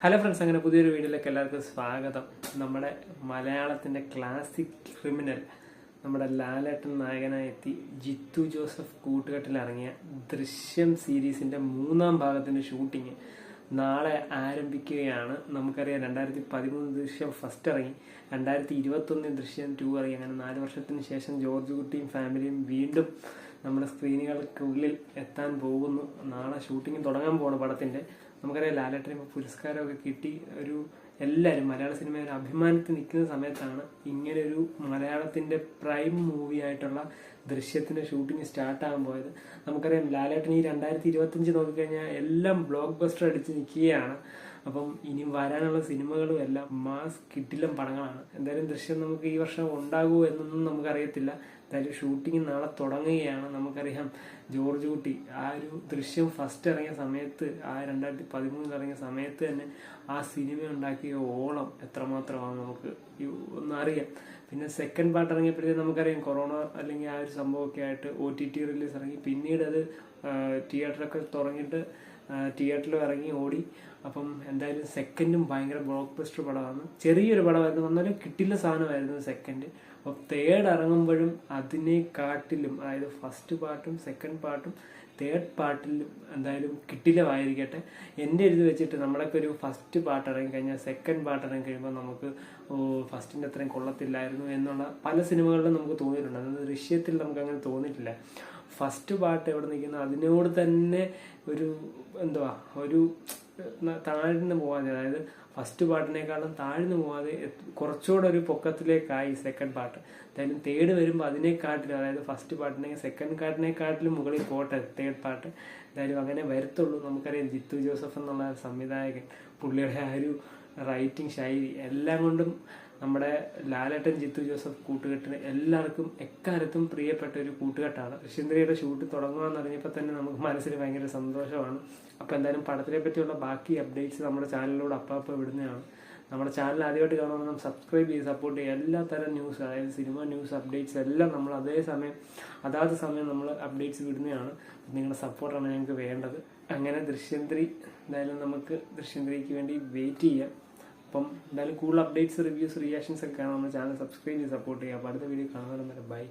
Hello friends, അങ്ങനെ പുതിയൊരു വീഡിയോയിലേക്ക് എല്ലാവർക്കും സ്വാഗതം. നമ്മുടെ മലയാളത്തിൻ്റെ ക്ലാസിക് ക്രിമിനൽ, നമ്മുടെ ലാലേട്ടൻ നായകനായി എത്തി ജിത്തു ജോസഫ് കൂട്ടുകെട്ടിലിറങ്ങിയ ദൃശ്യം സീരീസിൻ്റെ 3-ാം ഭാഗത്തിൻ്റെ ഷൂട്ടിങ് നാളെ ആരംഭിക്കുകയാണ്. നമുക്കറിയാം 2013 ദൃശ്യം ഫസ്റ്റ് ഇറങ്ങി, 2021 ദൃശ്യം 2 ഇറങ്ങി. അങ്ങനെ 4 വർഷത്തിന് ശേഷം ജോർജ് കുട്ടിയും ഫാമിലിയും വീണ്ടും നമ്മുടെ സ്ക്രീനുകൾക്കുള്ളിൽ എത്താൻ പോകുന്നു. നാളെ ഷൂട്ടിങ് തുടങ്ങാൻ പോകുന്നു പടത്തിൻ്റെ. നമുക്കറിയാം ലാലേട്ടന് ഇപ്പോൾ പുരസ്കാരമൊക്കെ കിട്ടി, എല്ലാവരും മലയാള സിനിമ ഒരു അഭിമാനത്തിൽ നിൽക്കുന്ന സമയത്താണ് ഇങ്ങനെ ഒരു മലയാളത്തിൻ്റെ പ്രൈം മൂവി ആയിട്ടുള്ള ദൃശ്യത്തിൻ്റെ ഷൂട്ടിങ് സ്റ്റാർട്ടാകാൻ പോയത്. നമുക്കറിയാം ലാലേട്ടൻ ഈ 2025 നോക്കിക്കഴിഞ്ഞാൽ എല്ലാം ബ്ലോക്ക് ബസ്റ്റർ അടിച്ച് നിൽക്കുകയാണ്. അപ്പം ഇനി വരാനുള്ള സിനിമകളും എല്ലാം മാസ് കിടിലം പടങ്ങളാണ്. എന്തായാലും ദൃശ്യം നമുക്ക് ഈ വർഷം ഉണ്ടാകുമോ എന്നൊന്നും നമുക്കറിയത്തില്ല. എന്തായാലും ഷൂട്ടിങ് നാളെ തുടങ്ങുകയാണ്. നമുക്കറിയാം ജോർജ് കുട്ടി ആ ഒരു ദൃശ്യം ഫസ്റ്റ് ഇറങ്ങിയ സമയത്ത്, ആ 2013 ഇറങ്ങിയ സമയത്ത് തന്നെ ആ സിനിമ ഉണ്ടാക്കിയ ഓളം എത്രമാത്രമാണ് നമുക്ക് ഒന്നറിയാം. പിന്നെ സെക്കൻഡ് പാർട്ട് ഇറങ്ങിയപ്പോഴത്തേക്കും നമുക്കറിയാം കൊറോണ അല്ലെങ്കിൽ ആ ഒരു സംഭവമൊക്കെ ആയിട്ട് OTT റിലീസ് ഇറങ്ങി. പിന്നീട് അത് തിയേറ്ററൊക്കെ തുടങ്ങിയിട്ട് തിയേറ്ററിൽ ഇറങ്ങി ഓടി. അപ്പം എന്തായാലും സെക്കൻഡും ഭയങ്കര ബ്ലോക്ക് ബസ്റ്റർ പടമാണ്. ചെറിയൊരു പടമായിരുന്നു, വന്നാലും കിട്ടില്ല സാധനമായിരുന്നു സെക്കൻഡ്. അപ്പോൾ തേർഡ് ഇറങ്ങുമ്പോഴും അതിനെക്കാട്ടിലും, അതായത് ഫസ്റ്റ് പാർട്ടും സെക്കൻഡ് പാർട്ടും തേർഡ് പാർട്ടിലും എന്തായാലും കിട്ടില്ലമായിരിക്കട്ടെ. എൻ്റെ ഇത് വെച്ചിട്ട് നമ്മളൊക്കെ ഒരു ഫസ്റ്റ് പാർട്ട് ഇറങ്ങിക്കഴിഞ്ഞാൽ സെക്കൻഡ് പാർട്ട് ഇറങ്ങി കഴിയുമ്പോൾ നമുക്ക് ഫസ്റ്റിൻ്റെ അത്രയും കൊള്ളത്തില്ലായിരുന്നു എന്നുള്ള പല സിനിമകളിലും നമുക്ക് തോന്നിയിട്ടുണ്ട്. അതായത് ദൃശ്യത്തിൽ നമുക്ക് അങ്ങനെ തോന്നിയിട്ടില്ല. ഫസ്റ്റ് പാർട്ട് എവിടെ നിൽക്കുന്ന അതിനോട് തന്നെ ഒരു ഒരു താഴ്ന്നു പോകാതെ, അതായത് ഫസ്റ്റ് പാർട്ടിനേക്കാളും താഴ്ന്നു പോകാതെ കുറച്ചുകൂടെ ഒരു പൊക്കത്തിലേക്കായി സെക്കൻഡ് പാർട്ട്. എന്തായാലും തേർഡ് വരുമ്പോൾ അതിനെക്കാട്ടിലും, അതായത് ഫസ്റ്റ് പാർട്ടിനെ സെക്കൻഡ് പാർട്ടിനെക്കാട്ടിലും മുകളിൽ പോട്ടെ തേർഡ് പാർട്ട്. എന്തായാലും അങ്ങനെ വരത്തുള്ളൂ. നമുക്കറിയാം ജിത്തു ജോസഫ് എന്നുള്ള സംവിധായകൻ, പുള്ളിയുടെ ആ ഒരു റൈറ്റിംഗ് ശൈലി എല്ലാം കൊണ്ടും നമ്മുടെ ലാലേട്ടൻ ജിത്തു ജോസഫ് കൂട്ടുകെട്ടിന് എല്ലാവർക്കും എക്കാലത്തും പ്രിയപ്പെട്ട ഒരു കൂട്ടുകെട്ടാണ്. ദൃശ്യം ഷൂട്ട് തുടങ്ങുകയെന്ന് അറിഞ്ഞപ്പോൾ തന്നെ നമുക്ക് മനസ്സിൽ ഭയങ്കര സന്തോഷമാണ്. അപ്പോൾ എന്തായാലും പടത്തിനെ പറ്റിയുള്ള ബാക്കി അപ്ഡേറ്റ്സ് നമ്മുടെ ചാനലിലൂടെ അപ്പോൾ വിടുന്നതാണ്. നമ്മുടെ ചാനൽ ആദ്യമായിട്ട് കാണുമ്പോൾ സബ്സ്ക്രൈബ് ചെയ്ത് സപ്പോർട്ട് ചെയ്യുക. എല്ലാ തരം ന്യൂസ്, അതായത് സിനിമ ന്യൂസ് അപ്ഡേറ്റ്സ് എല്ലാം നമ്മൾ അതാത് സമയം നമ്മൾ അപ്ഡേറ്റ്സ് വിടുന്നതാണ്. നിങ്ങളുടെ സപ്പോർട്ടാണ് ഞങ്ങൾക്ക് വേണ്ടത്. അങ്ങനെ ദൃശ്യം 3 എന്തായാലും നമുക്ക് ദൃശ്യം 3ക്ക് വേണ്ടി വെയിറ്റ് ചെയ്യാം. അപ്പം എന്തായാലും കൂടുതൽ അപ്ഡേറ്റ്സ്, റിവ്യൂസ്, റിയാക്ഷൻസ് ഒക്കെ കാണാൻ നമ്മുടെ ചാനൽ സബ്സ്ക്രൈബ് ചെയ്ത് സപ്പോർട്ട് ചെയ്യുക. അപ്പോൾ അടുത്ത വീഡിയോ കാണുന്നവരെ ബൈ.